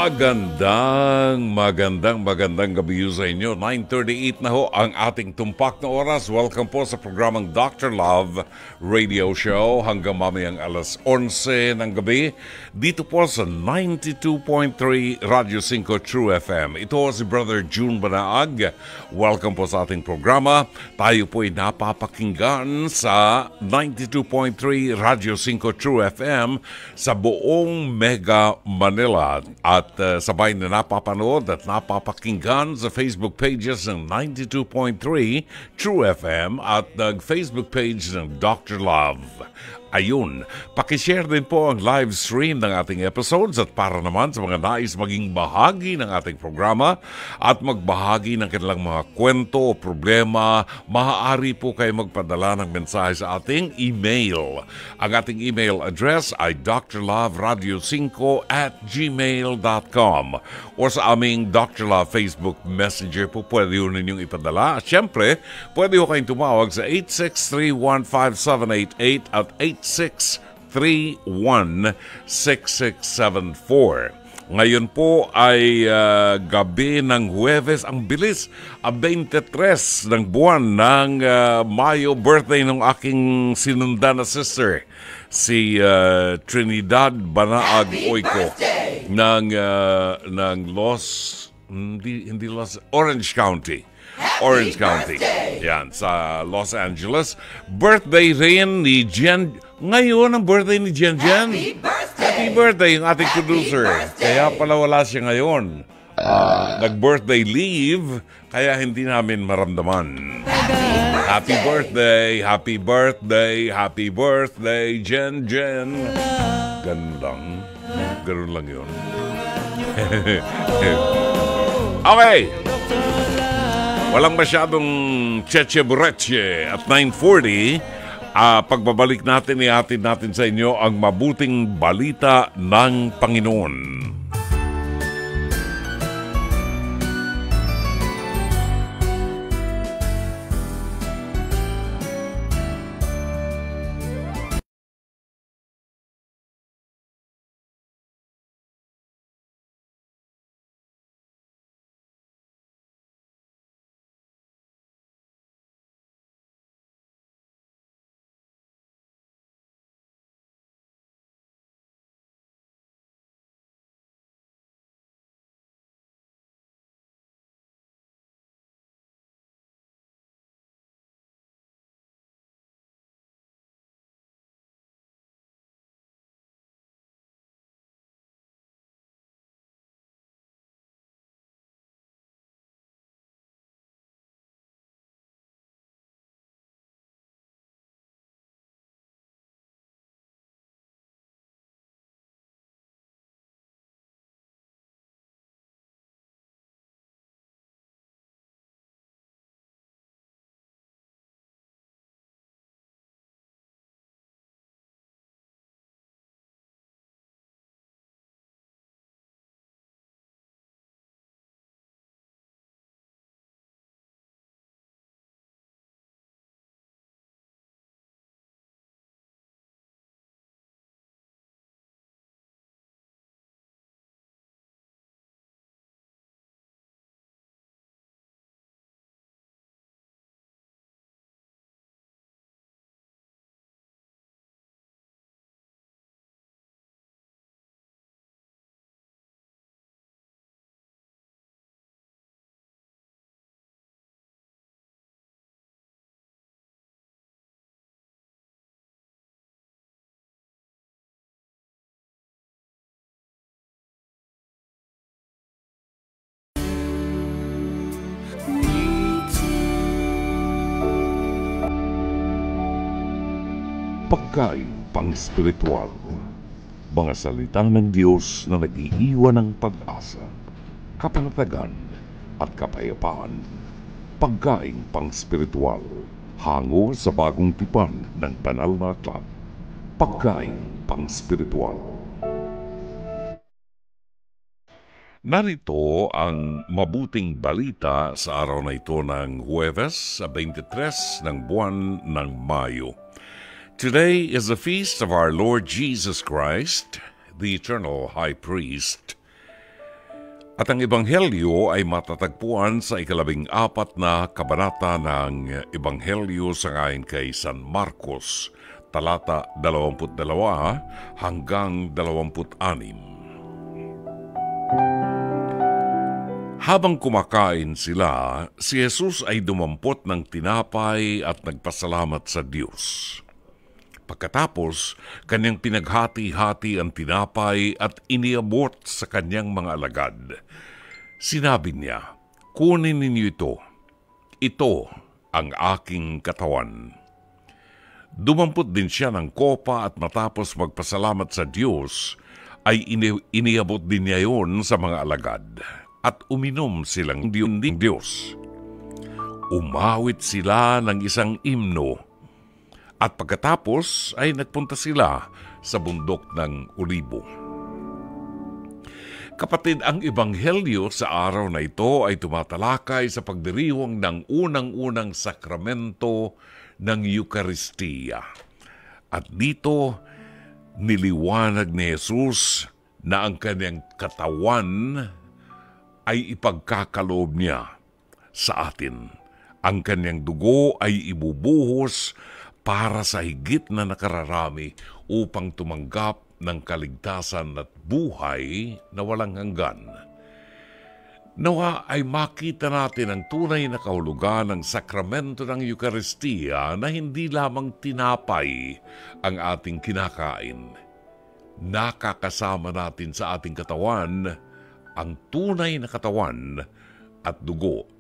Magandang gabi sa inyo. 9:38 na ho ang ating tumpak na oras. Welcome po sa programang Dr. Love Radio Show hanggang mamayang alas 11 ng gabi. Dito po sa 92.3 Radio 5 True FM. Ito si Brother June Banaag. Welcome po sa ating programa. Tayo po ay napapakinggan sa 92.3 Radio 5 True FM sa buong Mega Manila. At sabay na napapanood at napapakinggan sa Facebook pages ng 92.3 True FM at Facebook page ng Dr. Love. Ayun, pakishare din po ang live stream ng ating episodes at para naman sa mga nais maging bahagi ng ating programa at magbahagi ng kanilang mga kwento o problema, maaari po kayo magpadala ng mensahe sa ating email. Ang ating email address ay drloveradio5@gmail.com o sa aming Dr. Love Facebook Messenger po pwede yun ninyong ipadala. At syempre, pwede ko kayong tumawag sa 863-15788 at 863-16674. Ngayon po ay gabi ng Huwebes. Ang bilis, 23 ng buwan ng Mayo, birthday ng aking sinundan na sister, si Trinidad Banaag Oiko ng Orange County. Orange County. Yan, sa Los Angeles. Birthday rin ni Jen. Ngayon ang birthday ni Jen Jen. Happy birthday yung ating producer. Kaya pala wala siya ngayon. Nag-birthday leave, kaya hindi namin maramdaman. Happy birthday, happy birthday, happy birthday, Jen Jen. Ganun lang yun. Okay. Walang masyadong cheche-bureche at 9:40. Pagbabalik natin, ihatid natin sa inyo ang mabuting balita ng Panginoon. Pagkain pang-spiritual, mga salita ng Diyos na nag-iiwan ng pag-asa, kapanatagan at kapayapaan. Pagkain pang-spiritual, hango sa bagong tipan ng banal na aklat. Pagkain pang-spiritual. Narito ang mabuting balita sa araw na ito ng Huwebes, 23 ng buwan ng Mayo. Today is the feast of our Lord Jesus Christ, the eternal High Priest. At ang Ebanghelyo ay matatagpuan sa 14 na kabanata ng Ebanghelyo sangayon kay San Marcos, talata 22 hanggang 26. Habang kumakain sila, si Jesus ay dumampot ng tinapay at nagpasalamat sa Diyos. Pagkatapos, kanyang pinaghati-hati ang tinapay at iniabot sa kanyang mga alagad. Sinabi niya, "Kunin ninyo ito. Ito ang aking katawan." Dumampot din siya ng kopa at matapos magpasalamat sa Diyos, ay iniabot din niya yon sa mga alagad. At uminom silang ding Diyos. Umawit sila ng isang imno. At pagkatapos ay nagpunta sila sa bundok ng Olibo. Kapatid, ang Ebanghelyo sa araw na ito ay tumatalakay sa pagdiriwang ng unang-unang sakramento ng Eucharistia. At dito, niliwanag ni Jesus na ang kanyang katawan ay ipagkakaloob niya sa atin. Ang kanyang dugo ay ibubuhos para sa higit na nakararami upang tumanggap ng kaligtasan at buhay na walang hanggan. Nawa ay makita natin ang tunay na kahulugan ng sakramento ng Eucharistia na hindi lamang tinapay ang ating kinakain. Nakakasama natin sa ating katawan ang tunay na katawan at dugo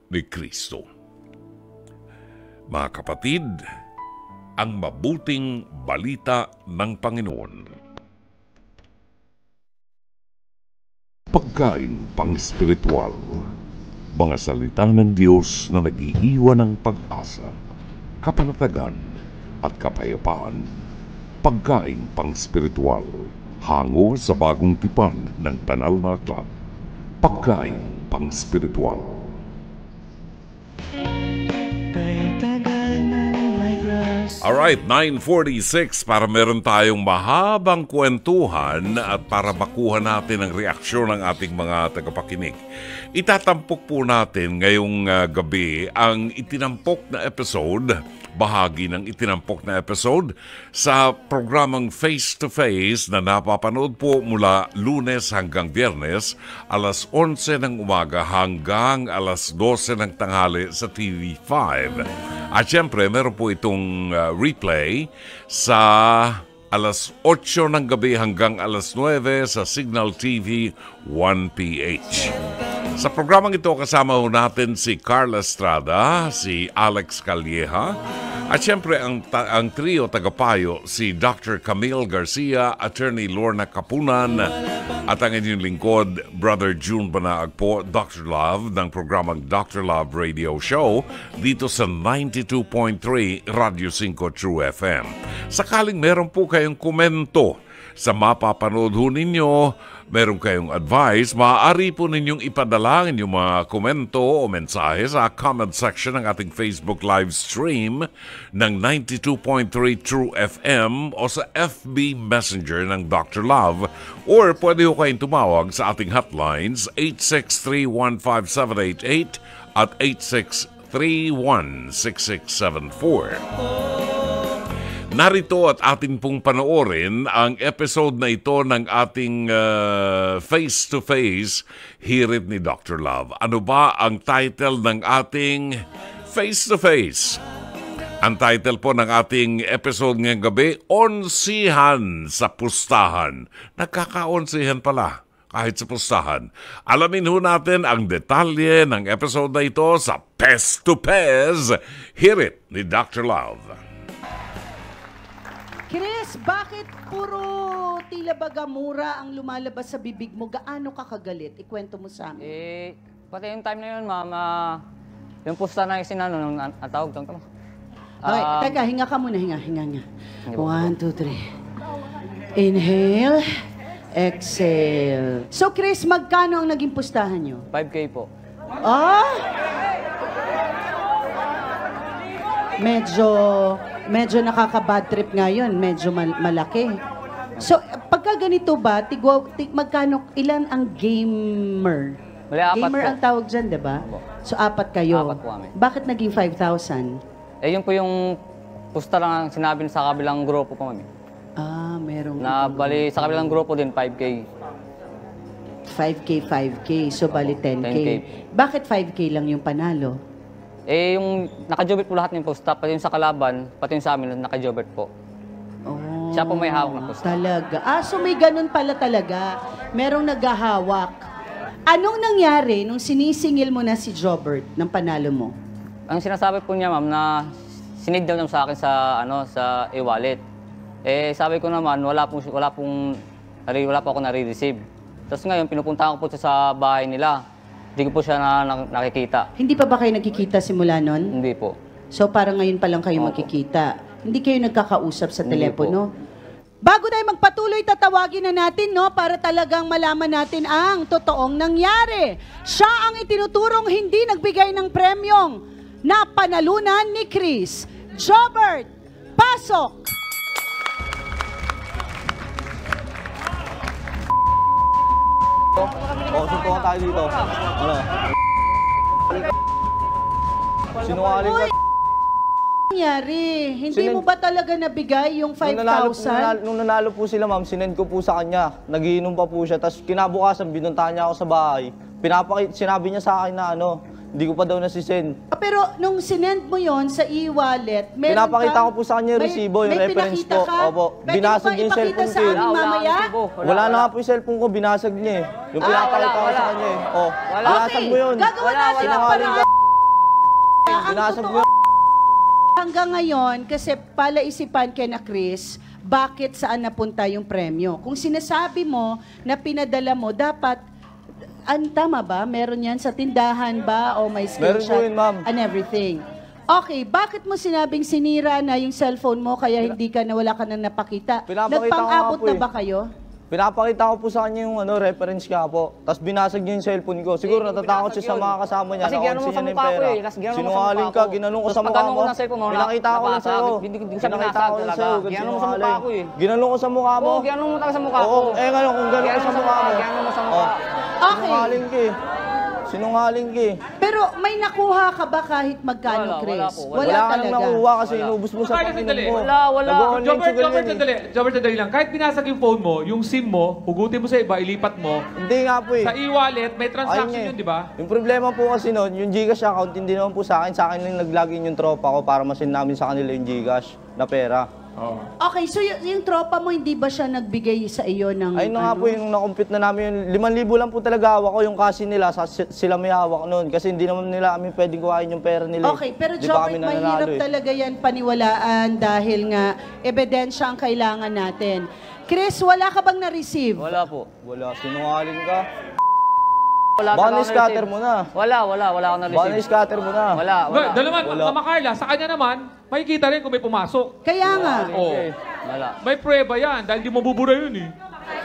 ni Kristo. Mga kapatid, ang mabuting balita ng Panginoon. Pagkain pang-espiritual, mga salita ng Diyos na nag-iiwan ng pag-asa, kapanatagan at kapayapaan. Pagkain pang-espiritual, hango sa bagong tipan ng banal na aklat. Pagkain pang-espiritual. Alright, 9:46 para meron tayong mahabang kwentuhan at para makuha natin ang reaksyon ng ating mga tagapakinig. Itatampok po natin ngayong gabi ang itinampok na episode, bahagi ng itinampok na episode sa programang Face to Face na napapanood po mula Lunes hanggang Biyernes, alas 11 ng umaga hanggang alas 12 ng tanghali sa TV5. At syempre, meron po itong replay sa alas 8 ng gabi hanggang alas 9 sa Signal TV 1PH. Sa programang ito, kasama ho natin si Carla Estrada, si Alex Calleja, at syempre ang trio tagapayo, si Dr. Camille Garcia, Attorney Lorna Kapunan, at ang inyong lingkod, Brother June Banaag po, Dr. Love, ng programang Dr. Love Radio Show, dito sa 92.3 Radio 5 True FM. Sakaling meron po kayong komento sa mapapanood ho ninyo, meron kayong advice, maaari po ninyong ipadala ang inyong mga komento o mensahe sa comment section ng ating Facebook live stream ng 92.3 True FM o sa FB Messenger ng Dr. Love, or pwede ho kayong tumawag sa ating hotlines 863-15788 at 863-16674. Narito at atin pong panoorin ang episode na ito ng ating face-to-face hirit ni Dr. Love. Ano ba ang title ng ating face-to-face? Ang title po ng ating episode ngayong gabi, Onsihan sa Pustahan. Nagkaka-onsihan pala kahit sa pustahan. Alamin ho natin ang detalye ng episode na ito sa Pes to Pes hirit ni Dr. Love. Chris, bakit puro tila bagamura ang lumalabas sa bibig mo? Gaano ka kagalit? Ikwento mo sa amin. Pati yung time na yun, ma'am, yung pusta na yung sinano, nung tawag doon. Okay, teka, hinga ka muna, hinga. 1, 2, 3. Inhale, exhale. So, Chris, magkano ang naging pustahan nyo? 5K po. Medyo nakaka-bad trip ngayon. Medyo malaki. So, pagka ganito ba, magkano, ilan ang gamer? Bali, apat Gamer po. ang tawag dyan, di ba? Opo. So, apat kayo. Apat po kami. Bakit naging 5,000? Eh, yun po yung pusta lang ang sinabi sa kabilang grupo po kami. Ah, merong Na bali, sa kabilang grupo din, 5K. 5K. So, bali 10K. 10K. Bakit 5K lang yung panalo? Eh, yung nakajobit po lahat ng pusta, pati yung sa kalaban, pati yung sa amin, nakajobit po. Oh, Siya po may hawak ng pusta. Talaga. Ah, so may ganun pala talaga. Merong naghahawak. Anong nangyari nung sinisingil mo na si Jobert ng panalo mo? Ang sinasabi po niya, ma'am, na sinid daw niya sa akin sa, sa e-wallet. Eh, sabi ko naman, wala po ako nare-receive. Tapos ngayon, pinupuntahan ko po siya sa bahay nila. Hindi ko po siya nakikita. Hindi pa ba kayo nagkikita simula nun? Hindi po. So parang ngayon pa lang kayo Opo. magkikita. Hindi kayo nagkakausap sa Hindi telepono? Bago tayo magpatuloy, tatawagin na natin, no, para talagang malaman natin ang totoong nangyari. Siya ang itinuturong hindi nagbigay ng premyong na panalunan ni Chris. Jobert, pasok! Suntukan tayo dito. Ano? Sinungaling ka. Nangyari? Hindi mo ba talaga nabigay yung 5,000? Nung nanalo po sila, ma'am, sinend ko po sa kanya. Nagiinom pa po siya. Tapos kinabukasan, binuntahan niya ako sa bahay. Sinabi niya sa akin na hindi ko pa daw nasisend. Pero nung sinend mo yon sa e-wallet, meron Pinapakita ko po sa kanya yung resibo, yung reference po. Opo. Binasag niya yung cellphone ko. Sa amin mamaya? Wala na nga po yung cellphone ko, binasag niya eh. Yung pinapakita ko sa kanya eh. Oh, binasag mo yun. Gagawa natin ang paraan. Binasag mo yun. Hanggang ngayon, kasi palaisipan kay na Chris, bakit saan napunta yung premyo? Kung sinasabi mo na pinadala mo, dapat, tama ba? Meron yan sa tindahan ba? O may screenshot? Meron po yun, ma'am. And everything. Okay, bakit mo sinabing sinira na yung cellphone mo kaya hindi ka na wala ka nang napakita? Pinapakita ko Nagpang-abot nga po na eh. ba kayo? Pinapakita ko po sa kanya yung reference nga po. Tapos binasag niya yung cellphone ko. Siguro natatakot siya sa mga kasama niya. Kasi ginanong mo sa mukha ko eh. Sinungaling ka, ginanong ko sa mukha mo. Pinakita ko lang sa'yo. Hindi ko siya Pinakita binasag ko lang talaga. sa'yo. Ginanong mo sa mukha ko eh. Ginanong ko sa mukha mo. Oo, ginanong mo talaga sa mukha ko. Oo, ngayon kung gano'n ko sa mukha mo. Ginanong mo sa mukha. Okay. Sinungaling ka eh. Sinungaling ka eh. Pero may nakuha ka ba kahit magkano, Wala, Chris? wala po, wala. Wala ka nang talaga. nakuha kasi inubos mo sa Carla, pakinom sandali. mo. Wala. Jobert, sandali lang. Kahit binasag yung phone mo, yung SIM mo, hugutin mo sa iba, ilipat mo. Hindi nga po eh. Sa e-wallet, may transaction Ayun eh. yun, di ba? Yung problema po kasi noon, yung Gcash account, hindi naman po sa akin lang nag-login yung tropa ko para masin namin sa kanila yung Gcash na pera. Oo. Okay, so yung tropa mo, hindi ba siya nagbigay sa iyo ng... Ayun na nga po, yung na-compute na namin yun. 5,000 lang po talaga hawak ko yung kasi nila, sila may hawak noon. Kasi hindi naman nila kami pwedeng kuhain yung pera nila. Okay, pero Di pa Jobert, kami nananalo mahirap eh. talaga yan paniwalaan dahil nga ebidensya ang kailangan natin. Chris, wala ka bang na-receive? Wala po. Wala, sinungaling ka. Wala Baka talaga na-scatter na-receive. mo na. Wala ako Baka na-receive. na-scatter mo na. Wala. Dalaman, Wala. Mama Carla, sa kanya naman, makikita rin kung may pumasok. Kaya nga. Oo. Wala. May prueba yan, dahil di mabubura yun eh.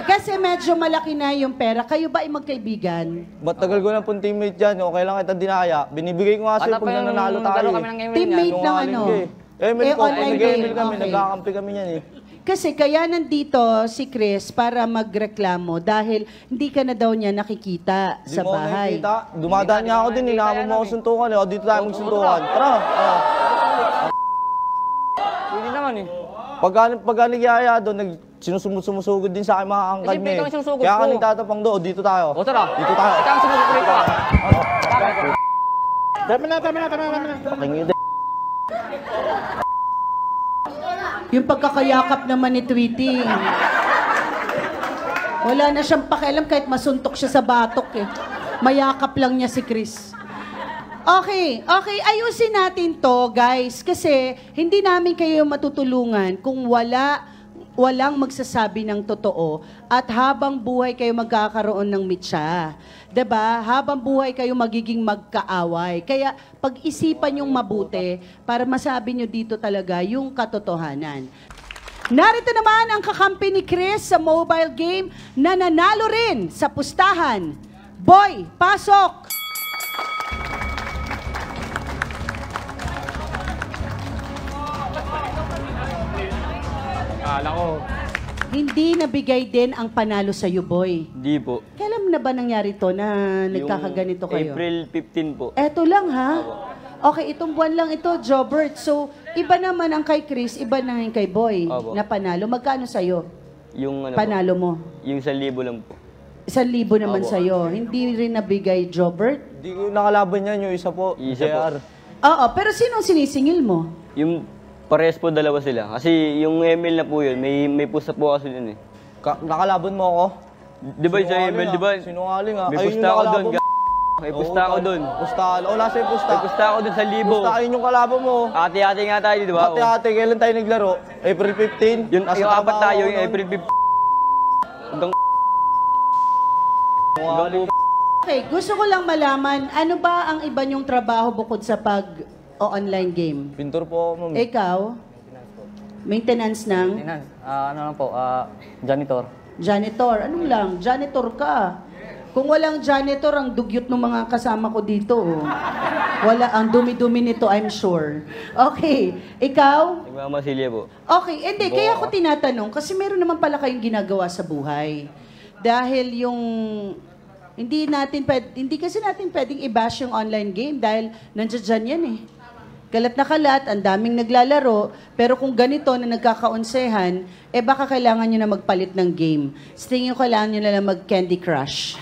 Kasi medyo malaki na yung pera. Kayo ba ay magkaibigan? Matagal ko na pong teammate yan. Okay lang kita dinaya. Binibigay ko nga sa'yo Ano pag nananalo tayo. nagkaroon kami ng email Teammate niyan. ng Sinungaling ano? ka eh. Email Eh, po, online nag-email game. kami, Okay. nagkakampi kami yan eh. Kasi kaya nandito si Chris para magreklamo dahil hindi ka na daw niya nakikita Di sa mo ako bahay. nakikita. Dumadaan niya ako din, hinamon mo ako suntukan eh. O, dito tayo magsuntukan. Tara. Hindi naman eh. Pagka nagyaya doon, sinusumusugod din sa akin mga angkad Kasi niya ikaw ang sinusugod Kaya ka ko. nagtatapang doon, dito tayo. O tara. Dito tayo. Ikaw ang sinusugod ko. Pakingid. Yung pagkakayakap naman ni Tweety. Wala na siyang pakialam kahit masuntok siya sa batok eh. Mayakap lang niya si Chris. Okay, ayusin natin to, guys. Kasi hindi namin kayo matutulungan kung walang magsasabi ng totoo at habang buhay kayo magkakaroon ng mitsa. 'Di ba? Habang buhay kayo magiging magkaaway. Kaya pag-isipan yung mabuti para masabi nyo dito talaga yung katotohanan. Narito naman ang kakampi ni Chris sa mobile game na nanalo rin sa pustahan. Boy, pasok! Akala ko, Hindi nabigay din ang panalo sa iyo, boy. Hindi po. Kailan na ba nangyari to na nagkakaganito kayo? April 15 po. Eto lang, ha? Okay, itong buwan lang ito, Jobert. So, iba naman ang kay Chris, iba na yung kay Boy Opo. na panalo. Magkano sa'yo? Yung ano Panalo mo? po, yung 1,000 lang po. 1,000 naman Opo. sa'yo. Hindi rin nabigay, Jobert? Di ko nakalaban yan, yung isa po. Isa po. JR. Oo, pero sinong sinisingil mo? Yung parehas po dalawa sila. Kasi yung Emil na po yun, may pusta po kasi yun eh. Nakalaban mo ako? Di ba yung sa Emil, di ba? Sinungaling ah. May Ayun pusta yung ako kalaban doon. mo. May pusta ako doon. Pusta. O, nasa yung pusta. May pusta ako doon sa libo. Pusta, ayun yung kalaban mo. Ate-ate nga tayo, di ba? Ate-ate, kailan tayo naglaro? April 15? Yung, Nasa yung apat trabaho tayo, ako yung nun. April 15. Hanggang Sinungaling. Okay, gusto ko lang malaman, ano ba ang iba niyong trabaho bukod sa pag-online game? Pintor po ako, ma'am. Ikaw? Maintenance ng Ano lang po, janitor. janitor. Anong lang? Janitor ka. Kung walang janitor, ang dugyot ng mga kasama ko dito. Oh. Wala, ang dumi-dumi nito, I'm sure. Okay, ikaw? Nagmamasilya po. Okay, hindi, kaya ako tinatanong, kasi meron naman pala kayong ginagawa sa buhay. Dahil yung, hindi kasi natin pwedeng i-bash yung online game dahil nandiyan dyan yan eh. Kalat na kalat, ang daming naglalaro, pero kung ganito na nagkakaonsehan, baka kailangan nyo na magpalit ng game. Sa tingin ko, kailangan nyo na lang mag-Candy Crush.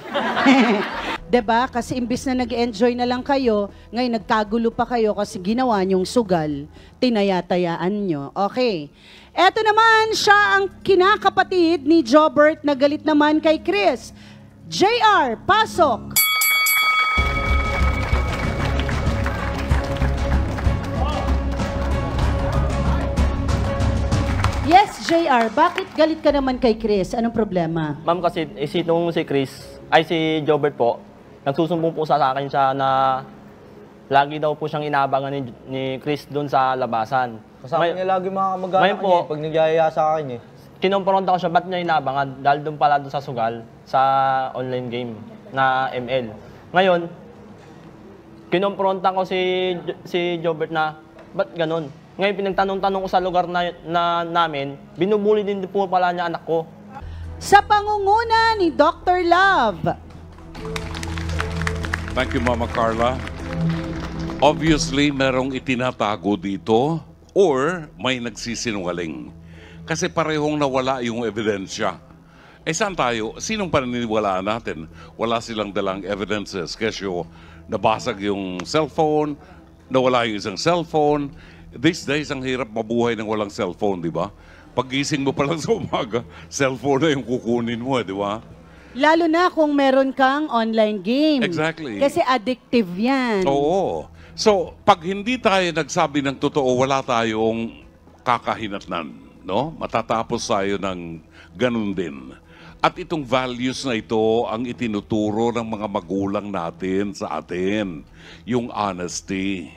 'Di ba? Kasi imbis na nag-enjoy na lang kayo, ngayon nagkagulo pa kayo kasi ginawa nyong sugal, tinaya-tayaan nyo. Okay. Eto naman, siya ang kinakapatid ni Jobert na galit naman kay Chris. JR, pasok! Yes, JR, bakit galit ka naman kay Chris? Anong problema? Ma'am, kasi nung si Chris, ay si Jobert po, nagsusumbong po sa akin siya na lagi daw po siyang inaabangan ni Chris doon sa labasan. Kasama niya lagi mga kamag-anak ngayon po, niya pag nagyayaya sa akin eh. Kinumpronta ko siya, ba't niya inaabangan? Dahil doon pala doon sa sugal, sa online game na ML. Ngayon, kinumpronta ko si Jobert na, ba't ganun? Ngayon, pinagtanong-tanong ko sa lugar na namin, binubuli din po pala niya anak ko. Sa pangunguna ni Dr. Love. Thank you, Mama Carla. Obviously, merong itinatago dito or may nagsisinungaling. Kasi parehong nawala yung ebidensya. Saan tayo? Sinong paniniwalaan natin? Wala silang dalang evidences. Kasi nabasag yung cellphone, nawala yung isang cellphone. These days, ang hirap mabuhay ng walang cellphone, di ba? Paggising mo pa lang sa umaga, cellphone na yung kukunin mo, di ba? Lalo na kung meron kang online game. Exactly. Kasi addictive yan. Oo. So, pag hindi tayo nagsabi ng totoo, wala tayong kakahinatnan, no? Matatapos tayo ng ganun din. At itong values na ito ang itinuturo ng mga magulang natin sa atin. Yung honesty.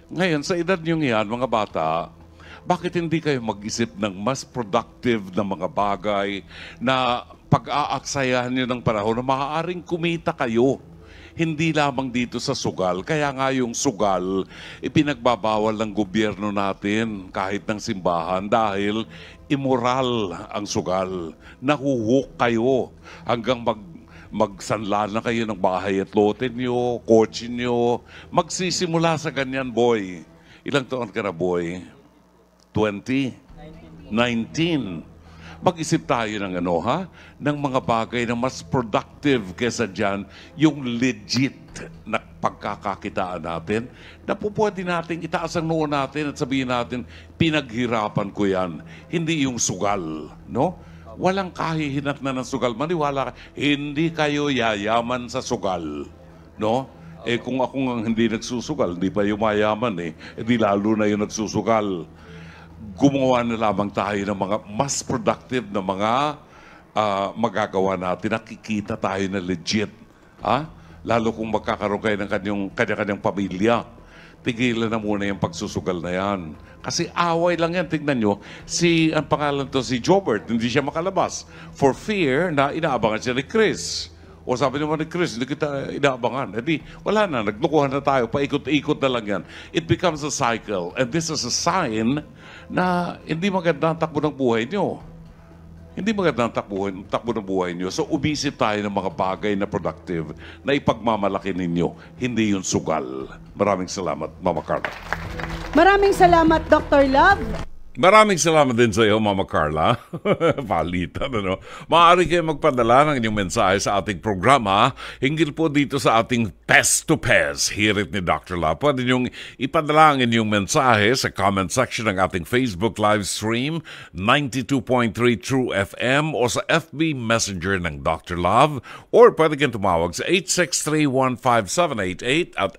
Ngayon, sa edad nyo yan, mga bata, bakit hindi kayo mag-isip ng mas productive na mga bagay na pag-aaksayahan nyo ng panahon na maaaring kumita kayo? Hindi lamang dito sa sugal. Kaya nga yung sugal, ipinagbabawal ng gobyerno natin kahit ng simbahan dahil immoral ang sugal. Nahuhuk kayo hanggang magsanla na kayo ng bahay at lote nyo, kotse nyo. Magsisimula sa ganyan, boy. Ilang taon ka na, boy? 20? 19. Mag-isip tayo ng ano, ha? Ng mga bagay na mas productive kesa dyan, yung legit na pagkakakitaan natin, na po pwede natin itaas ang noo natin at sabihin natin, pinaghirapan ko yan. Hindi yung sugal, no? Walang kahihinat na ng sugal. Maniwala ka, hindi kayo yayaman sa sugal. No? Kung ako nga hindi nagsusugal, hindi pa yung mayaman di lalo na yung nagsusugal. Gumawa na lamang tayo ng mga mas productive na mga magagawa natin. Nakikita tayo na legit. Ha? Lalo kung magkakaroon kayo ng kanya-kanyang pamilya. Tigilan na muna yung pagsusugal na yan. Kasi away lang yan. Tignan nyo, ang pangalan to si Jobert, hindi siya makalabas. For fear na inaabangan siya ni Chris. O sabi naman ni Chris, hindi kita inaabangan. Wala na, naglukuhan na tayo, paikot-ikot na lang yan. It becomes a cycle. And this is a sign na hindi maganda ang takbo ng buhay nyo. hindi magandang takbo ng buhay nyo. So, umisip tayo ng mga bagay na productive na ipagmamalaki ninyo. Hindi yun sugal. Maraming salamat, Mama Carla. Maraming salamat, Dr. Love. Maraming salamat din sa iyo, Mama Carla. Palitan, ano? Maaari kayo magpadala ng inyong mensahe sa ating programa hinggil po dito sa ating Pest to Pest. Hirit ni Dr. Love. Pwede niyong ipadala ang inyong mensahe sa comment section ng ating Facebook live stream, 92.3 True FM, o sa FB Messenger ng Dr. Love, or pwede kayong tumawag sa 863-15788 at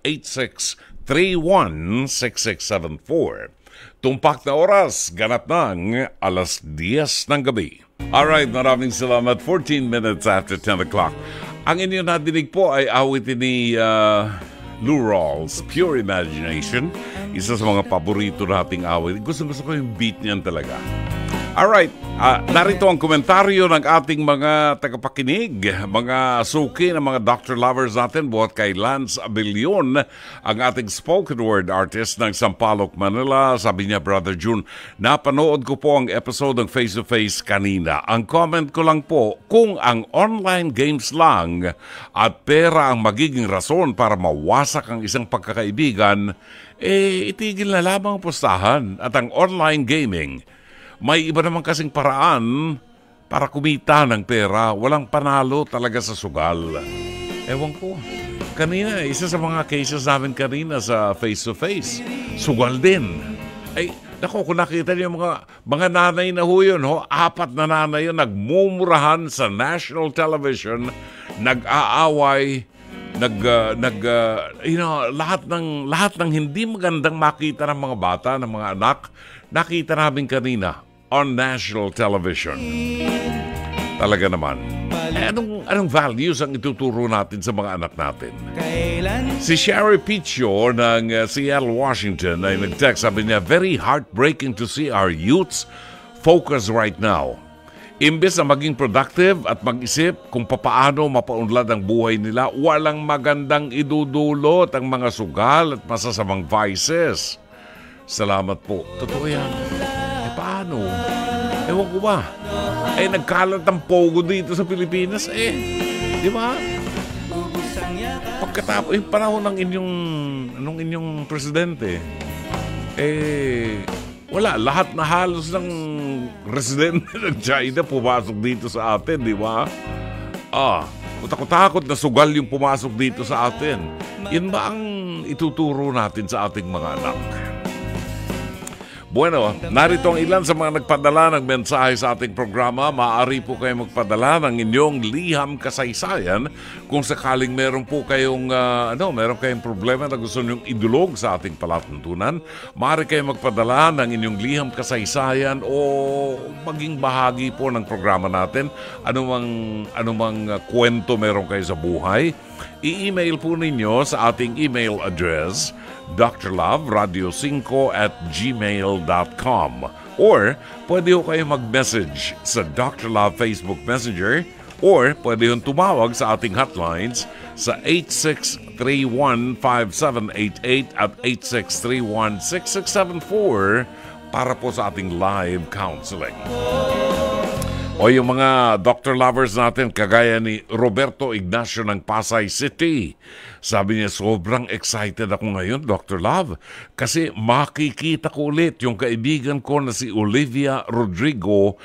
8631-6674. Tumpak na oras, ganap ng alas 10 ng gabi. Alright, maraming salamat. 14 minutes after 10 o'clock. Ang inyo nadinig po ay awitin ni Lou Rawls, Pure Imagination. Isa sa mga paborito nating awit. Gusto ko yung beat niyan talaga. Alright, narito ang komentaryo ng ating mga tagapakinig, mga suki ng mga Dr. Lovers natin, buhat kay Lance Abilion, ang ating spoken word artist ng Sampaloc, Manila. Sabi niya, Brother June, napanood ko po ang episode ng Face to Face kanina. Ang comment ko lang po, kung ang online games lang at pera ang magiging rason para mawasak ang isang pagkakaibigan, itigil na lamang ang pustahan at ang online gaming. May iba naman kasing paraan para kumita ng pera. Walang panalo talaga sa sugal. Ewan ko. Kanina, isa sa mga cases namin kanina sa face-to-face, sugal din. Ay, nako, kung nakita niyo mga nanay na ho yun, 4 na nanay yun, nagmumurahan sa national television, nag-aaway, lahat ng hindi magandang makita ng mga bata, ng mga anak, nakita namin kanina on national television. Talaga naman. Anong values ang ituturo natin sa mga anak natin? Si Sherry Picho ng Seattle, Washington ay nag-text, sabi niya, very heartbreaking to see our youths focus right now. Imbes na maging productive at mag-isip kung papaano mapaunlad ang buhay nila, walang magandang idudulot ang mga sugal at masasamang vices. Salamat po. Totoo yan. Paano? Ewan ko ba? Nagkalat ang pogo dito sa Pilipinas. Di ba? Pagkatapos, yung panahon ng inyong presidente, wala. Lahat na halos ng residente ng China pumasok dito sa atin, di ba? Takot na sugal yung pumasok dito sa atin. Yan ba ang ituturo natin sa ating mga anak? Bueno, narito ang ilan sa mga nagpadala ng mensahe sa ating programa. Maaari po kayo magpadala ng inyong liham kasaysayan kung sakaling meron po kayong meron kayong problema na gusto nyong idulog sa ating palatuntunan. Maaari kayo magpadala ng inyong liham kasaysayan o maging bahagi po ng programa natin. Anumang kwento meron kayo sa buhay. I-email po ninyo sa ating email address, drloveradio5@gmail.com, or pwede ho kayo mag-message sa Dr. Love Facebook Messenger, or pwede ho tumawag sa ating hotlines sa 8631-5788 at 8631-6674 para po sa ating live counseling. O yung mga Dr. Lovers natin, kagaya ni Roberto Ignacio ng Pasay City. Sabi niya, sobrang excited ako ngayon, Dr. Love, kasi makikita ko ulit yung kaibigan ko na si Olivia Rodrigo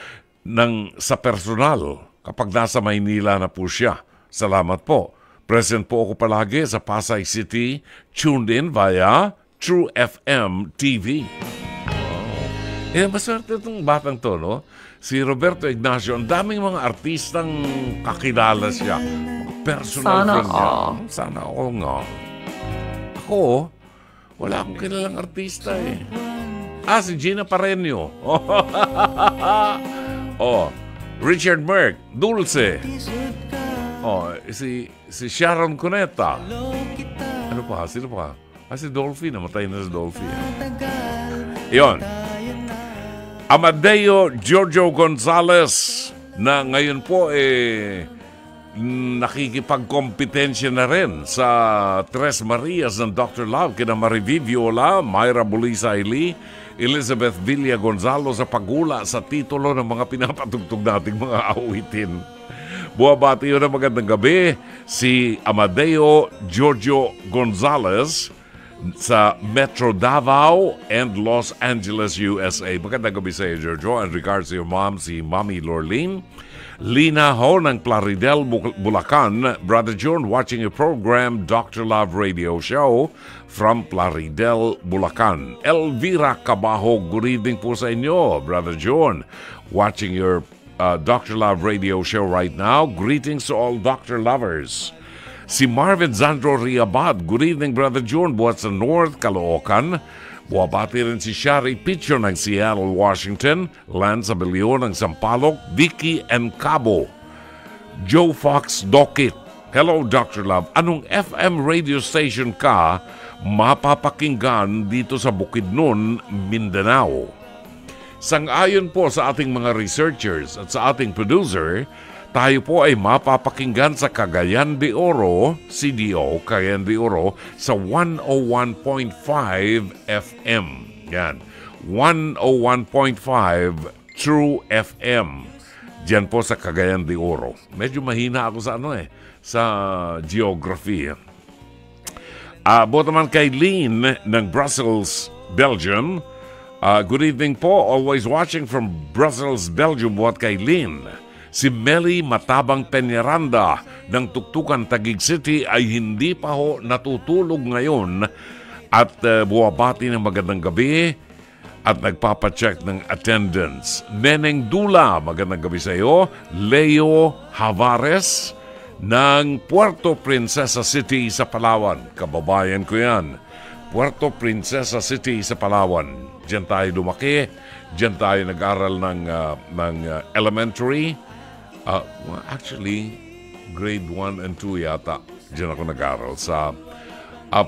sa personal kapag nasa Maynila na po siya. Salamat po. Present po ako palagi sa Pasay City, tuned in via True FM TV. Maswerte itong batang to, no? Si Roberto Ignacio, ang daming mga artistang kakilala siya. Personal friend niya. Sana ako nga. Ako, wala akong kilalang artista eh. Si Gina Pareño. Richard Merck, Dulce. Si Sharon Cuneta. Ano pa? Sino pa? Si Dolphy. Namatay na si Dolphy. Iyon. Amadeo Giorgio Gonzalez na ngayon po nakikipagkompetensya na rin sa Tres Marias ng Dr. Love, kina Marivi Viola, Myra Bulisaili, Elizabeth Villa Gonzalo sa pagula sa titulo ng mga pinapatugtog nating mga awitin. Buwabati yun ng magandang gabi si Amadeo Giorgio Gonzalez sa Metro Davao and Los Angeles, USA. Magandang gabi sa iyo, Giorgio. And regards to your mom, si Mommy Lorlene. Lina Ho ng Plaridel, Bulacan. Brother John, watching your program, Dr. Love Radio Show from Plaridel, Bulacan. Elvira Cabajo, good evening po sa inyo, Brother John. Watching your Dr. Love Radio Show right now. Greetings to all Dr. Lovers. Si Marvin Zandro Riabad, good evening, Brother John, buhat sa North Caloocan. Buwabati rin si Shari Picho ng Seattle, Washington, Lance Abelio ng Sampaloc, Vicky and Cabo, Joe Fox Dokit. Hello, Dr. Love. Anong FM radio station ka mapapakinggan dito sa Bukidnon, Mindanao? Sang-ayon po sa ating mga researchers at sa ating producer, tayo po ay mapapakinggan sa Cagayan de Oro, CDO, Cagayan de Oro, sa 101.5 FM. Yan. 101.5 True FM. Diyan po sa Cagayan de Oro. Medyo mahina ako sa sa geography. Buot naman kay Lynn ng Brussels, Belgium. Good evening po. Always watching from Brussels, Belgium. Buot kay Lynn. Si Meli Matabang Peñaranda ng Tuktukan, Taguig City ay hindi pa ho natutulog ngayon at buwabati ng magandang gabi at nagpapacheck ng attendance. Neneng Dula, magandang gabi sa iyo. Leo Havares ng Puerto Princesa City sa Palawan. Kababayan ko yan. Puerto Princesa City sa Palawan. Diyan tayo lumaki. Diyan tayo nag-aral ng elementary. Actually, grade 1 and 2 yata. Diyan ako nag-aral sa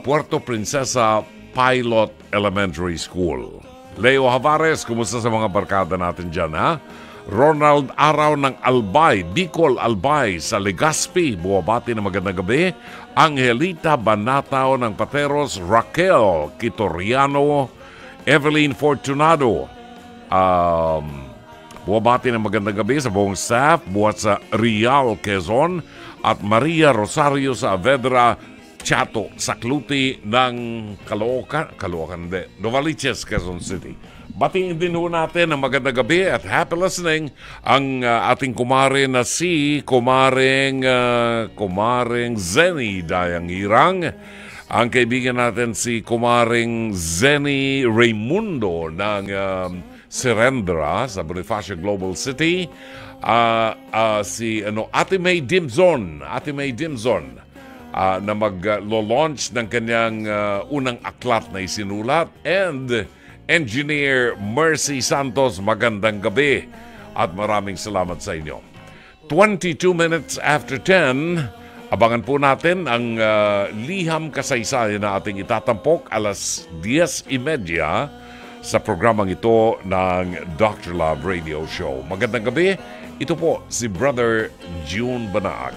Puerto Princesa Pilot Elementary School. Leo Havares, kumusta sa mga barkada natin dyan, ha? Ronald Araw ng Albay, Bicol Albay sa Legazpi. Buwabati na magandang gabi. Angelita Banatao ng Pateros, Raquel Kitoriano, Evelyn Fortunado. Buwabati ng magandang gabi sa buong staff, buhat sa Rial, Quezon, at Maria Rosario sa Avedra, Chato, Sakluti ng Novaliches, Quezon City. Batiin din ho natin ang magandang gabi at happy listening ang ating kumare na si Kumaring Zeni Dayang Hirang. Ang kaibigan natin si Kumaring Zeni Raimundo ng Serendra sa Bonifacio Global City. Si Ate May Dimzon na mag-launch ng kanyang unang aklat na isinulat, and Engineer Mercy Santos, magandang gabi at maraming salamat sa inyo. 22 minutes after 10, abangan po natin ang liham kasaysayan na ating itatampok alas 10:30 sa programang ito ng Dr. Love Radio Show. Magandang gabi. Ito po si Brother June Banaag.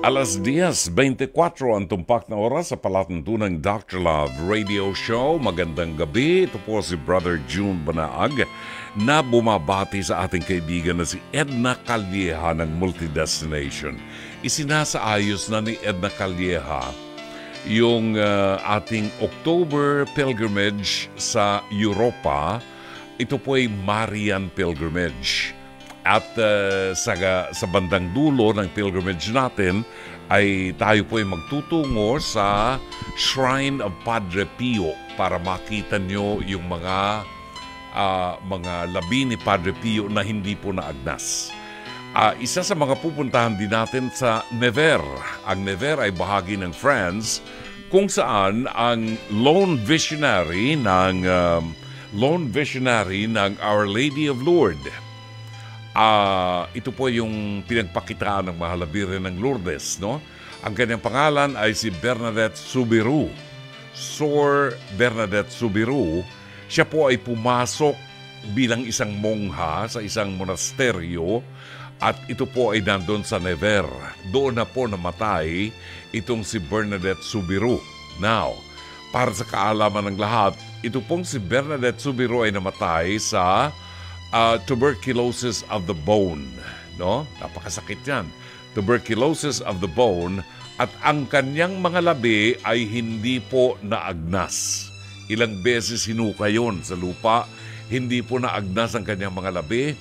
Alas 10:24 ang tumpak na oras sa palatuntunang Dr. Love Radio Show. Magandang gabi. Ito po si Brother June Banaag na bumabati sa ating kaibigan na si Edna Calleja ng Multidestination. Isinasaayos na ni Edna Calleja yung ating October pilgrimage sa Europa. Ito po ay Marian Pilgrimage. At sa bandang dulo ng pilgrimage natin ay tayo po ay magtutungo sa Shrine of Padre Pio para makita nyo yung mga labi ni Padre Pio na hindi po naagnas. Isa sa mga pupuntahan din natin sa Nevers. Ang Nevers ay bahagi ng France kung saan ang lone visionary ng Our Lady of Lourdes. Ito po yung pinagpakitaan ng mahalabirin ng Lourdes, no? Ang kanyang pangalan ay si Bernadette Soubirous. Sor Bernadette Soubirous. Siya po ay pumasok bilang isang mongha sa isang monasteryo At ito po ay nandun sa Never. Doon na po namatay itong si Bernadette Subiru. Now, para sa kaalaman ng lahat, ito pong si Bernadette Subiru ay namatay sa tuberculosis of the bone. No? Napakasakit yan. Tuberculosis of the bone. At ang kanyang mga labi ay hindi po naagnas. Ilang beses hinuka yun sa lupa. Hindi po naagnas ang kanyang mga labi.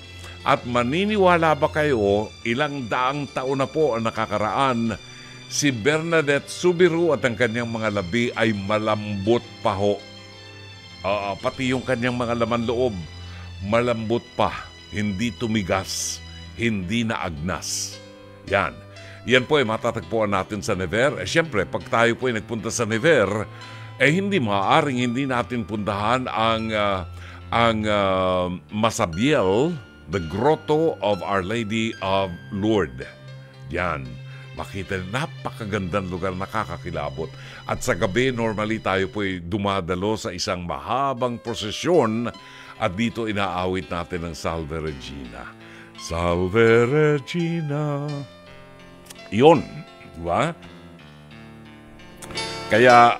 At maniniwala ba kayo, ilang daang taon na po ang nakakaraan, si Bernadette Subiru at ang kanyang mga labi ay malambot pa ho. Pati yung kanyang mga laman loob, malambot pa, hindi tumigas, hindi naagnas. Yan. Yan po ay matatagpuan natin sa Never. Siyempre, pag tayo po ay nagpunta sa Never, hindi maaaring hindi natin puntahan ang Masabiel, the Grotto of Our Lady of Lourdes. Yan. Makita, napakagandang lugar, nakakakilabot. At sa gabi, normally tayo po'y dumadalo sa isang mahabang prosesyon at dito inaawit natin ang Salve Regina. Salve Regina. Yun. Diba? Kaya,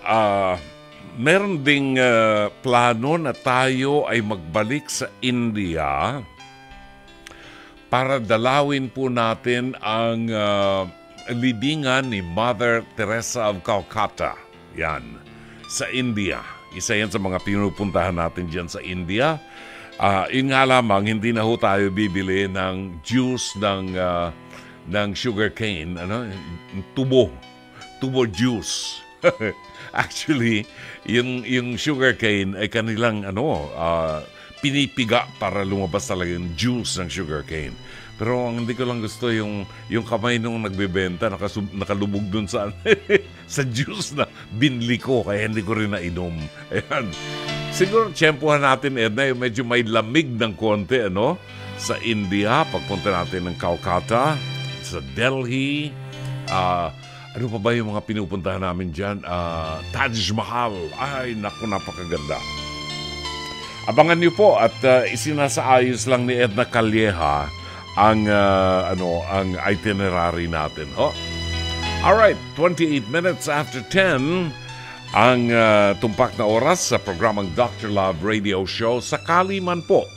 meron ding plano na tayo ay magbalik sa India para dalawin po natin ang libingan ni Mother Teresa of Calcutta. Yan. Sa India. Isa yan sa mga pinupuntahan natin dyan sa India. Yun nga lamang, hindi na ho tayo bibili ng juice ng sugar cane. Tubo juice. Actually, yung sugar cane ay kanilang pinipiga para lumabas talaga yung juice ng sugar cane. Pero ang hindi ko lang gusto yung kamay nung nagbebenta nakalubog dun sa sa juice na binli ko, kaya hindi ko rin nainom. Ayan. Siguro tiyempohan natin, Edna, medyo may lamig ng konti, sa India, pagpunta natin ng Calcutta, sa Delhi, ano pa ba yung mga pinupuntahan namin dyan? Taj Mahal. Ay, naku, napakaganda. Abangan niyo po at isinasaayos lang ni Edna Calleja ang itinerary natin. Alright, 28 minutes after 10 ang tumpak na oras sa programang Dr. Love Radio Show. Sakali man po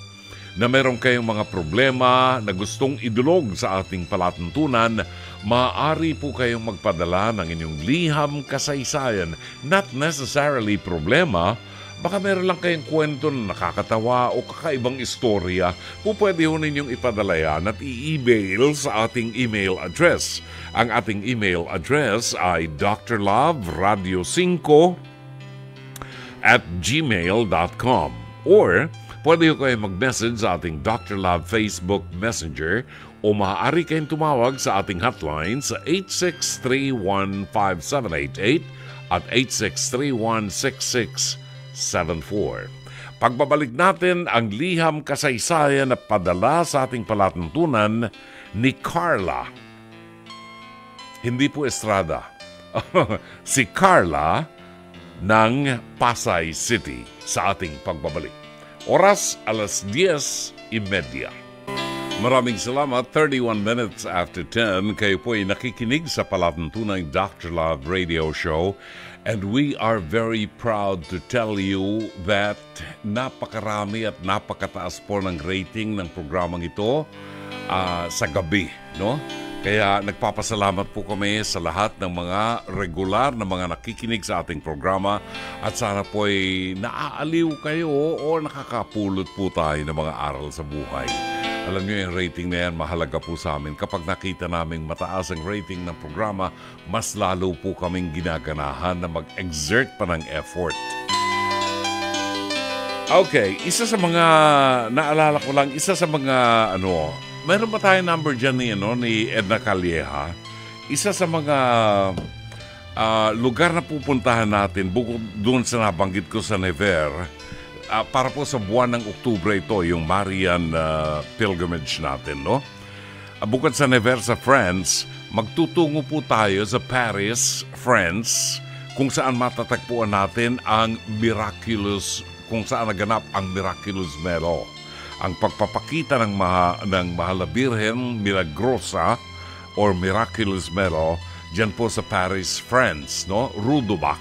na meron kayong mga problema na gustong idulog sa ating palatuntunan, maaari po kayong magpadala ng inyong liham kasaysayan. Not necessarily problema, baka meron lang kayong kwento na nakakatawa o kakaibang istorya, po pwede ho ninyong ipadala yan at i-email sa ating email address. Ang ating email address ay drloveradio5@gmail.com or pwede ho kayong mag-message sa ating Dr. Love Facebook Messenger o maaari kayong tumawag sa ating hotline sa 86315788 at 86316674. Pagbabalik natin ang liham kasaysayan na padala sa ating palatuntunan ni Carla. Hindi po Estrada. Si Carla ng Pasay City sa ating pagbabalik. Oras, 10:30. Maraming salamat. 31 minutes after 10. Kayo po ay nakikinig sa palatuntunang Dr. Love Radio Show. And we are very proud to tell you that napakarami at napakataas po ng rating ng programang ito sa gabi, no? Kaya nagpapasalamat po kami sa lahat ng mga regular na mga nakikinig sa ating programa at sana po ay naaaliw kayo o nakakapulot po tayo ng mga aral sa buhay. Alam nyo, yung rating na yan, mahalaga po sa amin. Kapag nakita namin mataas ang rating ng programa, mas lalo po kaming ginaganahan na mag-exert pa ng effort. Okay, isa sa mga, naalala ko lang, isa sa mga, meron ba tayong number dyan ni Edna Calleja? Isa sa mga lugar na pupuntahan natin, bukod doon sa nabanggit ko sa Never, para po sa buwan ng Oktubre ito, yung Marian pilgrimage natin, no? Bukod sa Never sa France, magtutungo po tayo sa Paris, France, kung saan matatagpuan natin ang miraculous, kung saan naganap ang miraculous medal. ang pagpapakita ng Mahal na Birhen Milagrosa or Miraculous Medal dyan po sa Paris, France, no? Rudobac.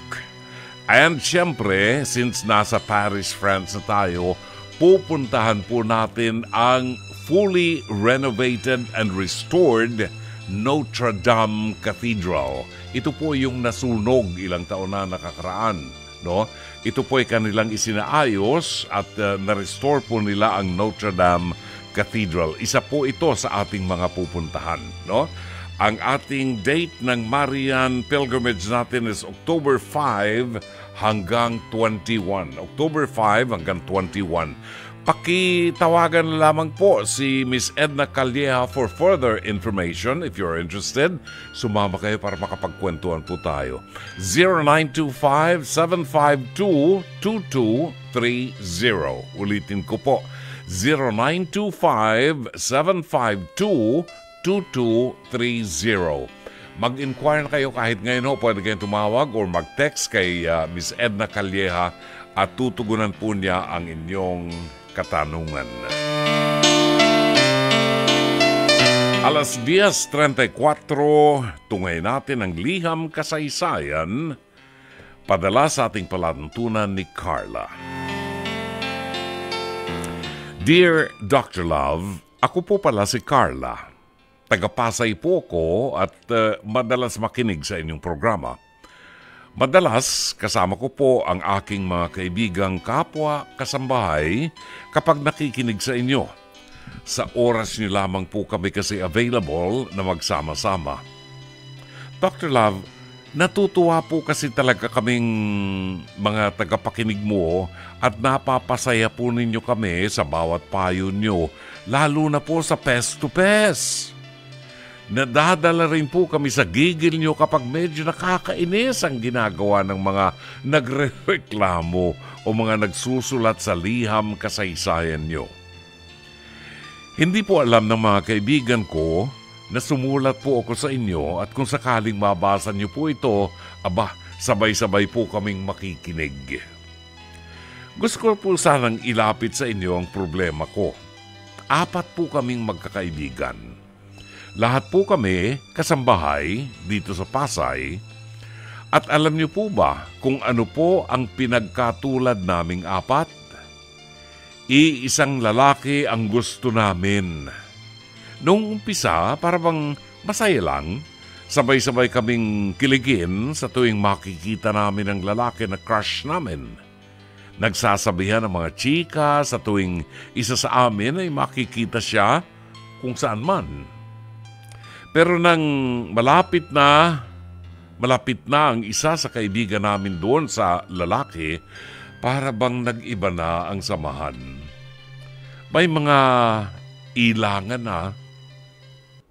And syempre, since nasa Paris, France na tayo, pupuntahan po natin ang fully renovated and restored Notre Dame Cathedral. Ito po yung nasunog ilang taon na nakakaraan, no? Ito po ay kanilang isinaayos at na-restore po nila ang Notre Dame Cathedral. Isa po ito sa ating mga pupuntahan, no? Ang ating date ng Marian Pilgrimage natin is October 5 hanggang 21. October 5 hanggang 21. Pakitawagan na lamang po si Miss Edna Calleja for further information if you're interested. Sumama kayo para makapagkwentuhan po tayo. 0925-752-2230. Ulitin ko po. 0925-752-2230. Mag-inquire na kayo kahit ngayon ho. Pwede kayong tumawag or mag-text kay Miss Edna Calleja at tutugunan po niya ang inyong katanungan. Alas 10:34, tungay natin ang liham kasaysayan, padala sa ating palatuntunan ni Carla. Dear Dr. Love, ako po pala si Carla. Tagapasay po ko at madalas makinig sa inyong programa. Madalas, kasama ko po ang aking mga kaibigang kapwa kasambahay kapag nakikinig sa inyo. Sa oras niyo lamang po kami kasi available na magsama-sama. Dr. Love, natutuwa po kasi talaga kaming mga tagapakinig mo at napapasaya po ninyo kami sa bawat payo nyo, lalo na po sa Pest to Pest. Nadadala rin po kami sa gigil nyo kapag medyo nakakainis ang ginagawa ng mga nagrereklamo o mga nagsusulat sa liham kasaysayan nyo. Hindi po alam ng mga kaibigan ko na sumulat po ako sa inyo at kung sakaling mabasa nyo po ito, sabay-sabay po kaming makikinig. Gusto ko po sanang ilapit sa inyo ang problema ko. 4 po kaming magkakaibigan. Lahat po kami kasambahay dito sa Pasay at alam niyo po ba kung ano po ang pinagkatulad naming 4? Iisang lalaki ang gusto namin. Noong umpisa, parang masaya lang, sabay-sabay kaming kiligin sa tuwing makikita namin ang lalaki na crush namin. Nagsasabihan ng mga chika sa tuwing isa sa amin ay makikita siya kung saan man. Pero nang malapit na ang isa sa kaibigan namin doon sa lalaki, para bang nag-iba na ang samahan. May mga ilangan na,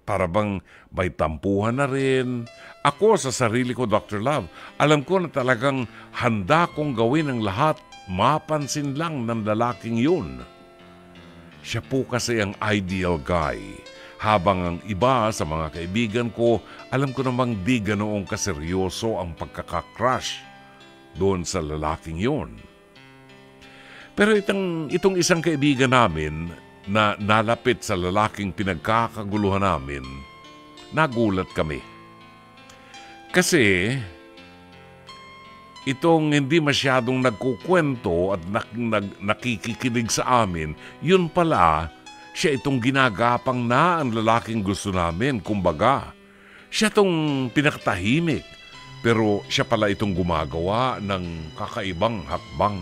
para bang may tampuhan na rin. Ako sa sarili ko, Dr. Love, alam ko na talagang handa kong gawin ang lahat, mapansin lang ng lalaking yun. Siya po kasi ang ideal guy. Habang ang iba sa mga kaibigan ko, alam ko namang di ganoong kaseryoso ang pagkakakrush doon sa lalaking yon. Pero itong isang kaibigan namin na nalapit sa lalaking pinagkakaguluhan namin, nagulat kami. Kasi itong hindi masyadong nagkukwento at nakikikinig sa amin, yun pala, siya itong ginagapang na ang lalaking gusto namin. Kumbaga, siya itong pinakatahimik. Pero siya pala itong gumagawa ng kakaibang hakbang.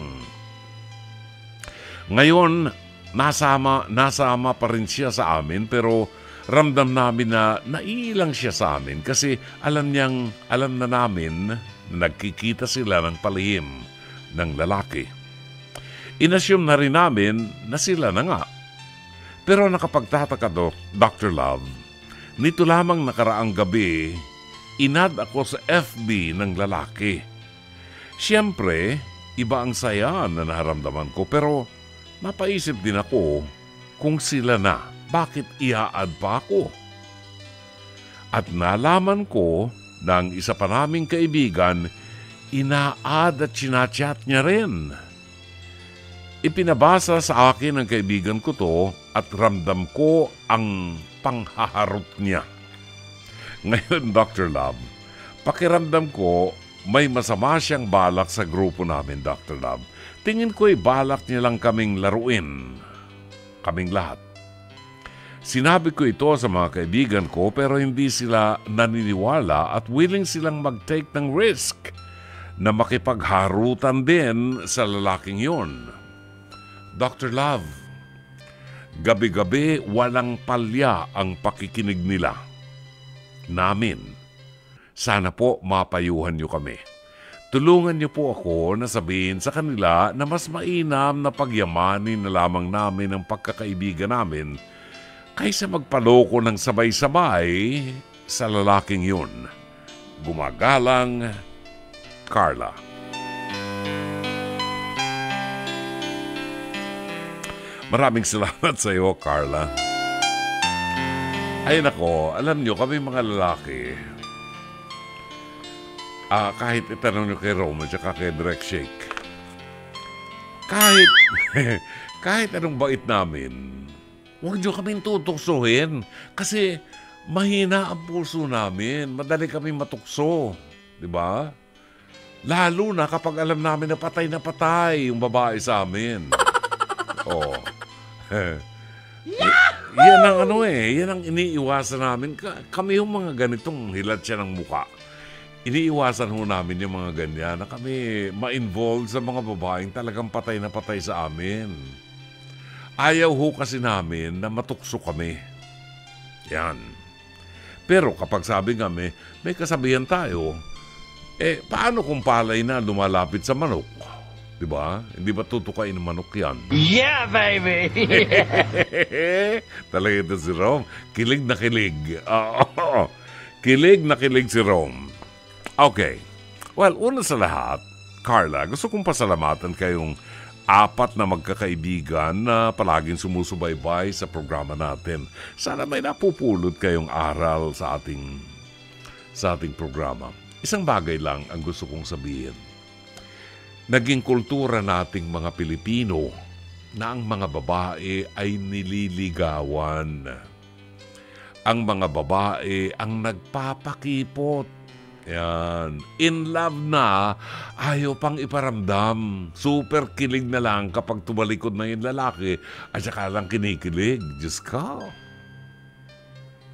Ngayon, nasama pa rin siya sa amin pero ramdam namin na naiilang siya sa amin kasi alam na namin na nagkikita sila ng palihim ng lalaki. Inassume na rin namin na sila na nga. Pero nakapagtataka, Dr. Love, nito lamang nakaraang gabi, inad ako sa FB ng lalaki. Siyempre, iba ang saya na naramdaman ko pero napaisip din ako kung sila na, bakit i-add pa ako? At nalaman ko na ang isa pa naming kaibigan, ina-add at sinachat niya rin. Ipinabasa sa akin ng kaibigan ko to at ramdam ko ang panghaharot niya. Ngayon, Dr. Love, pakiramdam ko may masama siyang balak sa grupo namin, Dr. Love. Tingin ko'y balak niya lang kaming laruin. Kaming lahat. Sinabi ko ito sa mga kaibigan ko pero hindi sila naniniwala at willing silang mag-take ng risk na makipagharutan din sa lalaking yon. Dr. Love, gabi-gabi walang palya ang pakikinig nila. Namin. Sana po mapayuhan niyo kami. Tulungan niyo po ako na sabihin sa kanila na mas mainam na pagyamanin na lamang namin ang pagkakaibigan namin kaysa magpaloko ng sabay-sabay sa lalaking yun. Gumagalang, Carla. Maraming salamat sa iyo, Carla. Ay nako, alam nyo, kami mga lalaki, kahit itanong nyo kay Roma at kay Direk Shake, kahit anong bait namin, huwag nyo kaming tutuksohin kasi mahina ang puso namin. Madali kami matukso. Diba? Lalo na kapag alam namin na patay yung babae sa amin. Oh. Yan ang yan ang iniiwasan namin. Kami yung mga ganitong hilat siya ng muka. Iniiwasan ho namin yung mga ganyan na kami ma-involve sa mga babaeng talagang patay na patay sa amin. Ayaw ho kasi namin na matukso kami. Yan. Pero kapag sabi kami, may kasabihan tayo, paano kung palay na lumalapit sa manok? Diba? Hindi ba tutukain ng manok yan? Yeah, baby! Talaga ito si Rom. Kilig na kilig. Kilig na kilig si Rom. Okay. Well, una sa lahat, Carla, gusto kong pasalamatan kayong 4 na magkakaibigan na palaging sumusubaybay sa programa natin. Sana may napupulot kayong aral sa ating programa. Isang bagay lang ang gusto kong sabihin. Naging kultura nating mga Pilipino na ang mga babae ay nililigawan. Ang mga babae ang nagpapakipot. Yan. In love na, ayaw pang iparamdam. Super kilig na lang kapag tumalikod na yung lalaki at saka lang kinikilig. Diyos ka.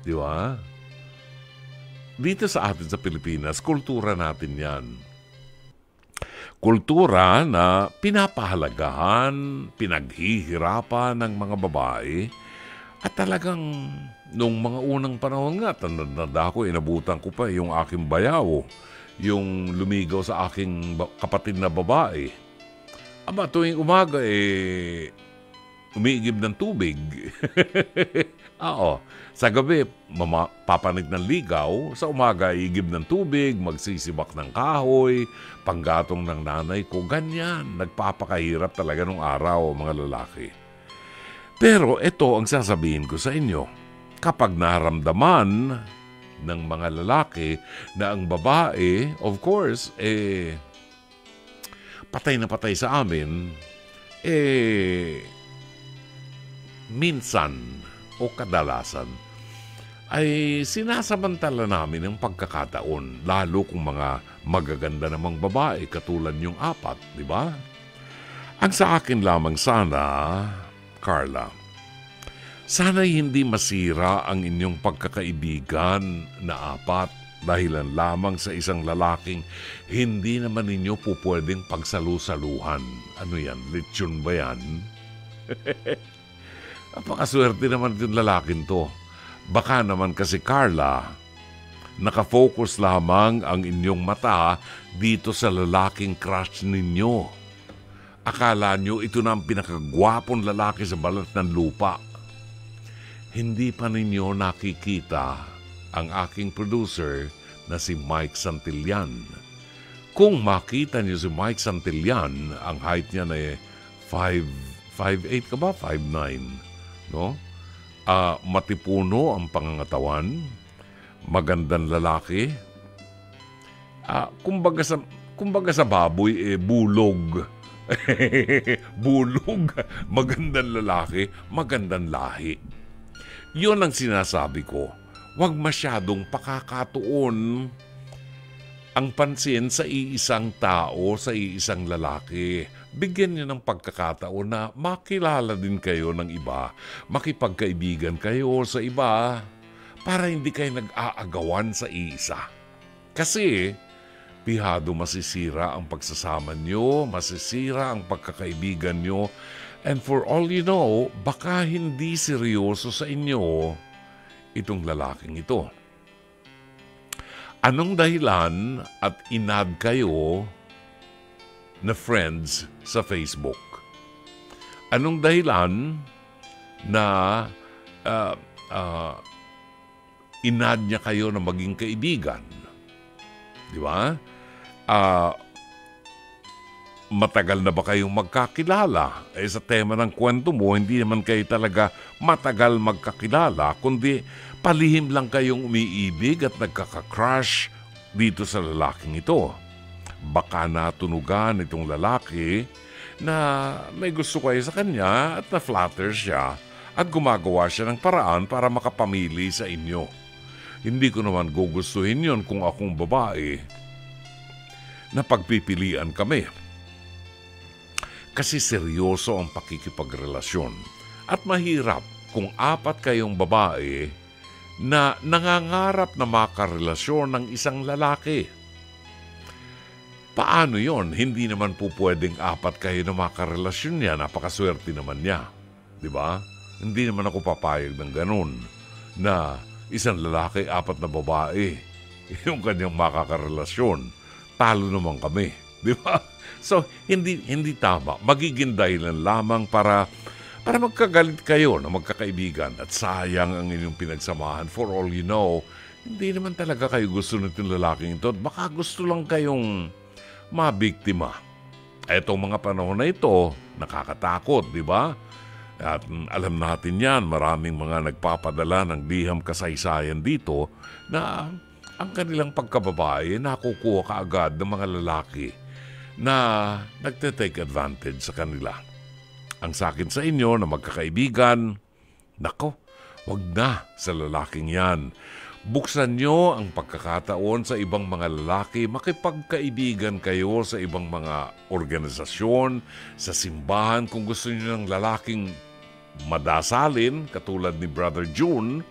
Di ba? Dito sa atin sa Pilipinas, kultura natin yan. Kultura na pinapahalagahan, pinaghihirapan ng mga babae at talagang nung mga unang panahon nga, tanda ko, inabutan ko pa yung aking bayaw, yung lumigaw sa aking kapatid na babae. Aba, tuwing umaga, umiigib ng tubig. Oo. Sa gabi, papanig ng ligaw. Sa umaga, iigib ng tubig, magsisibak ng kahoy, panggatong ng nanay ko. Ganyan. Nagpapakahirap talaga nung araw, mga lalaki. Pero ito ang sasabihin ko sa inyo. Kapag naramdaman ng mga lalaki na ang babae, of course, patay na patay sa amin, minsan o kadalasan, ay sinasamantala namin ang pagkakataon, lalo kung mga magaganda namang babae katulad yung 4, di ba? Ang sa akin lamang sana, Carla, sana'y hindi masira ang inyong pagkakaibigan na 4 dahilan lamang sa isang lalaking hindi naman ninyo po pwedeng pagsalusaluhan. Ano yan? Lechon ba yan? Napakaswerte naman yung lalaking to. Baka naman kasi Carla, nakafocus lamang ang inyong mata dito sa lalaking crush ninyo. Akala nyo ito na ang pinakagwapong lalaki sa balat ng lupa. Hindi pa ninyo nakikita ang aking producer na si Mike Santillan. Kung makita niyo si Mike Santillan, ang height niya na 5'8" ka ba? 5'9", no? Matipuno ang pangangatawan, magandang lalaki. Kumbaga sa baboy, bulog. Bulog, magandang lalaki, magandang lahi. Yun ang sinasabi ko. Huwag masyadong pakakatuon ang pansin sa iisang tao, sa iisang lalaki. Bigyan niyo ng pagkakataon na makilala din kayo ng iba, makipagkaibigan kayo sa iba, para hindi kayo nag-aagawan sa isa. Kasi, pihado masisira ang pagsasama nyo, masisira ang pagkakaibigan nyo, and for all you know, baka hindi seryoso sa inyo itong lalaking ito. Anong dahilan at inad kayo na friends sa Facebook? Anong dahilan na inad niya kayo na maging kaibigan? Di ba? Matagal na ba kayong magkakilala? Sa tema ng kwento mo, hindi naman kayo talaga matagal magkakilala, kundi palihim lang kayong umiibig at nagkaka-crush dito sa lalaking ito. Baka natunugan itong lalaki na may gusto kayo sa kanya at na-flatter siya at gumagawa siya ng paraan para makapamili sa inyo. Hindi ko naman gugustuhin yon kung akong babae na pagpipilian kami. Kasi seryoso ang pakikipagrelasyon at mahirap kung 4 kayong babae na nangangarap na makarelasyon ng isang lalaki. Paano yon? Hindi naman po pwedeng 4 kayo na makarelasyon niya. Napakaswerte naman niya. Di ba? Hindi naman ako papayag ng ganun na isang lalaki, 4 na babae yung kanyang makakarelasyon. Talo naman kami. Di ba? So, hindi tama. Magiging dahilan lamang para magkagalit kayo na magkakaibigan at sayang ang inyong pinagsamahan. For all you know, hindi naman talaga kayo gusto nitong lalaking ito. Baka gusto lang kayong mabiktima. Etong mga panahon na ito, nakakatakot, di ba? At alam natin yan, maraming mga nagpapadala ng liham kasaysayan dito na ang kanilang pagkababae nakukuha kaagad ng mga lalaki na nagte-take advantage sa kanila. Ang sakin sa inyo na magkakaibigan, nako, wag na sa lalaking yan. Buksan nyo ang pagkakataon sa ibang mga lalaki, makipagkaibigan kayo sa ibang mga organisasyon, sa simbahan. Kung gusto nyo ng lalaking madasalin, katulad ni Brother June,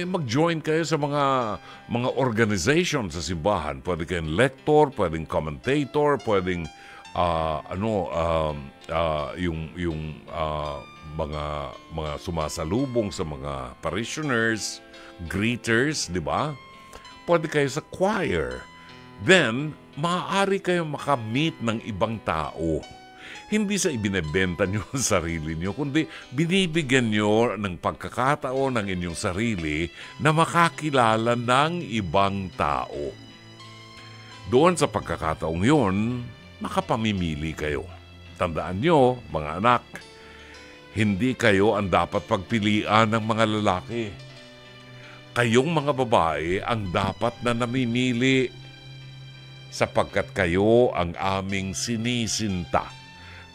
mag-join kayo sa mga organization sa simbahan. Pwede kayong lector, pwedeng commentator, pwedeng mga sumasalubong sa mga parishioners, greeters, di ba? Pwede kayo sa choir. Then, maaari kayong makamit ng ibang tao. Hindi sa ibinebenta nyo ang sarili nyo, kundi binibigyan nyo ng pagkakataon ng inyong sarili na makakilala ng ibang tao. Doon sa pagkakataong yun, makapamimili kayo. Tandaan nyo, mga anak, hindi kayo ang dapat pagpilian ng mga lalaki. Kayong mga babae ang dapat na namimili sapagkat kayo ang aming sinisinta.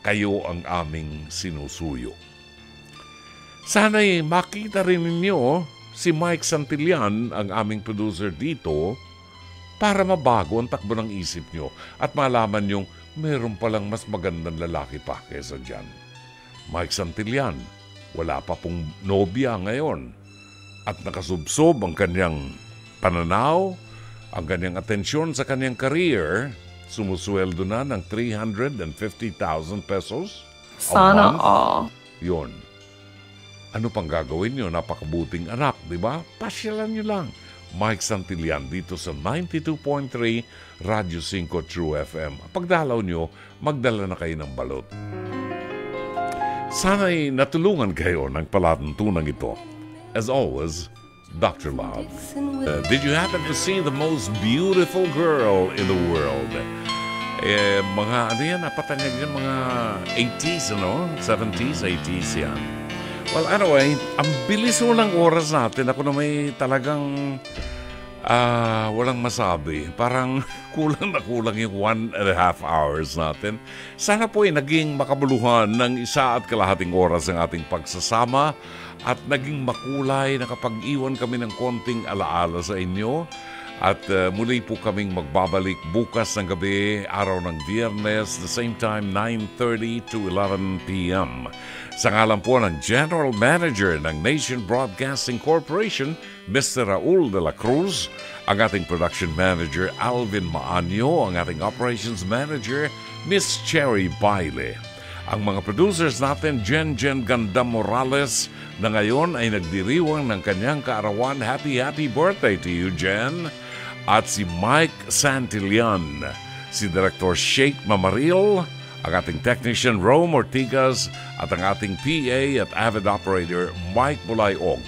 Kayo ang aming sinusuyo. Sana'y makita rin ninyo si Mike Santillan, ang aming producer dito, para mabago ang takbo ng isip nyo at malaman nyong meron palang mas magandang lalaki pa kesa dyan. Mike Santillan, wala pa pong nobya ngayon at nakasubsob ang kanyang pananaw, ang kanyang atensyon sa kanyang career. Sumusweldo na ng 350,000 pesos Sana all. Yun. Ano pang gagawin nyo? Napakabuting anak, di ba? Pasyalan nyo lang. Mike Santillan dito sa 92.3 Radyo 5 True FM. Pagdalaw nyo, magdala na kayo ng balot. Sana'y natulungan kayo ng palatuntunan ito. As always, Dr. Love. Did you happen to see the most beautiful girl in the world? Mga ano yan, napatanyag yan, mga 80s, 70s, 80s yan. Well, anyway, ang bilis mo ng oras natin. Ako na may talagang Walang masabi. Parang kulang na kulang yung 1.5 hours natin. Sana po ay naging makabuluhan ng 1.5 oras ang ating pagsasama at naging makulay, nakapag-iwan kami ng konting alaala sa inyo. At muli po kaming magbabalik bukas ng gabi, araw ng Biyernes, the same time, 9:30 to 11 p.m. Sa ngalan po ng General Manager ng Nation Broadcasting Corporation, Mr. Raul de la Cruz, ang ating Production Manager, Alvin Maanyo, ang ating Operations Manager, Miss Cherry Baile. Ang mga producers natin, Jen Ganda Morales, na ngayon ay nagdiriwang ng kanyang kaarawan. Happy birthday to you, Jen. At si Mike Santillan, si Director Sheikh Mamaril, ang ating technician Rome Ortigas at ang ating PA at avid operator Mike Bulayog.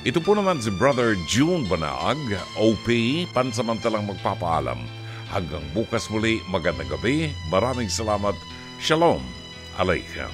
Ito po naman si Brother June Banag, OP, pansamantalang magpapaalam. Hanggang bukas muli, magandang gabi. Maraming salamat. Shalom Aleichem.